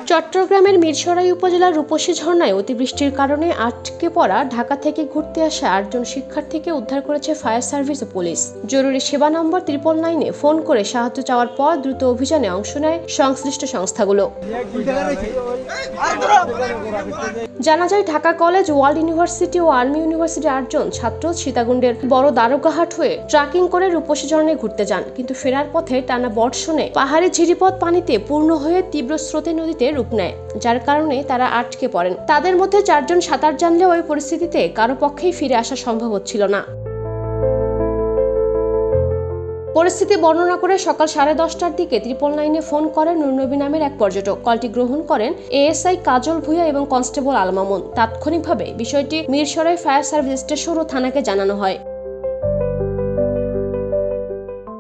চট্টগ্রামের মিরসরাই উপজেলার রূপসী ঝর্ণায় অতিবৃষ্টির কারণে আটকে পড়া ঢাকা থেকে ঘুরতে আসা ৮ জন শিক্ষার্থীকে উদ্ধার করেছে ফায়ার সার্ভিস ও পুলিশ। জরুরি সেবা নম্বর 999-এ ফোন করে সাহায্য চাওয়ার পর দ্রুত অভিযানে অংশ নেয় সংশ্লিষ্ট সংস্থাগুলো। জানা যায়, ঢাকা কলেজ, ওয়ার্ল্ড ইউনিভার্সিটি ও আর্মি ইউনিভার্সিটির ৮ জন ছাত্র সীতাকুণ্ডের বড় দারোগাহাট হয়ে ট্রাকিং করে রূপসী ঝর্ণায় ঘুরতে যান, কিন্তু ফেরার পথে টানা বর্ষণে পাহাড়ি ঝিরিপথ পানিতে পূর্ণ হয়ে তীব্র স্রোতে নদীতে রূপ নেয়, যার কারণে তারা আটকে পড়েন। তাদের মধ্যে 4 জন সাঁতার জানলেও ওই পরিস্থিতিতে কারো পক্ষেই ফিরে আসা সম্ভব হচ্ছিল না। পরিস্থিতি বর্ণনা করে সকাল 10:30টার দিকে 999-এ ফোন করেন নুরনবী নামের এক পর্যটক। কলটি গ্রহণ করেন এএসআই কাজল ভূঁইয়া এবং কনস্টেবল আল মামুন। তাৎক্ষণিকভাবে বিষয়টি মিরসরাই ফায়ার সার্ভিস স্টেশন ও থানাকে জানানো হয়।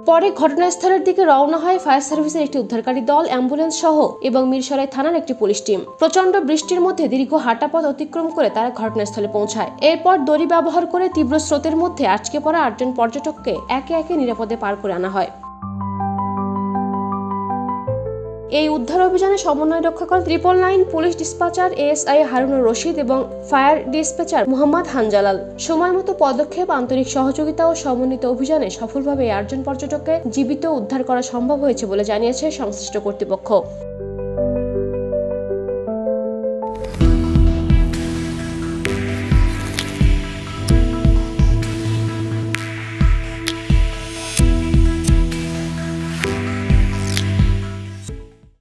পরে ঘটনাস্থলের দিকে রওনা হয় ফায়ার সার্ভিসের একটি উদ্ধারকারী দল, অ্যাম্বুলেন্স সহ এবং মিরসরাই থানার একটি পুলিশ টিম। প্রচন্ড বৃষ্টির মধ্যে দীর্ঘ হাঁটা পথ অতিক্রম করে তারা ঘটনাস্থলে পৌঁছায়। এরপর দড়ি ব্যবহার করে তীব্র স্রোতের মধ্যে আটকে পড়া 8 জন পর্যটককে একে একে নিরাপদে পার করে আনা হয়। এই উদ্ধার অভিযানে সমন্বয় রক্ষা করেন 999 পুলিশ ডিসপাচার এএসআই হারুনুর রশিদ এবং ফায়ার ডিসপাচার মোহাম্মদ হানজালাল। সময়মতো পদক্ষেপ, আন্তরিক সহযোগিতা ও সমন্বিত অভিযানে সফলভাবে 8 জন পর্যটককে জীবিত উদ্ধার করা সম্ভব হয়েছে বলে জানিয়েছে সংশ্লিষ্ট কর্তৃপক্ষ।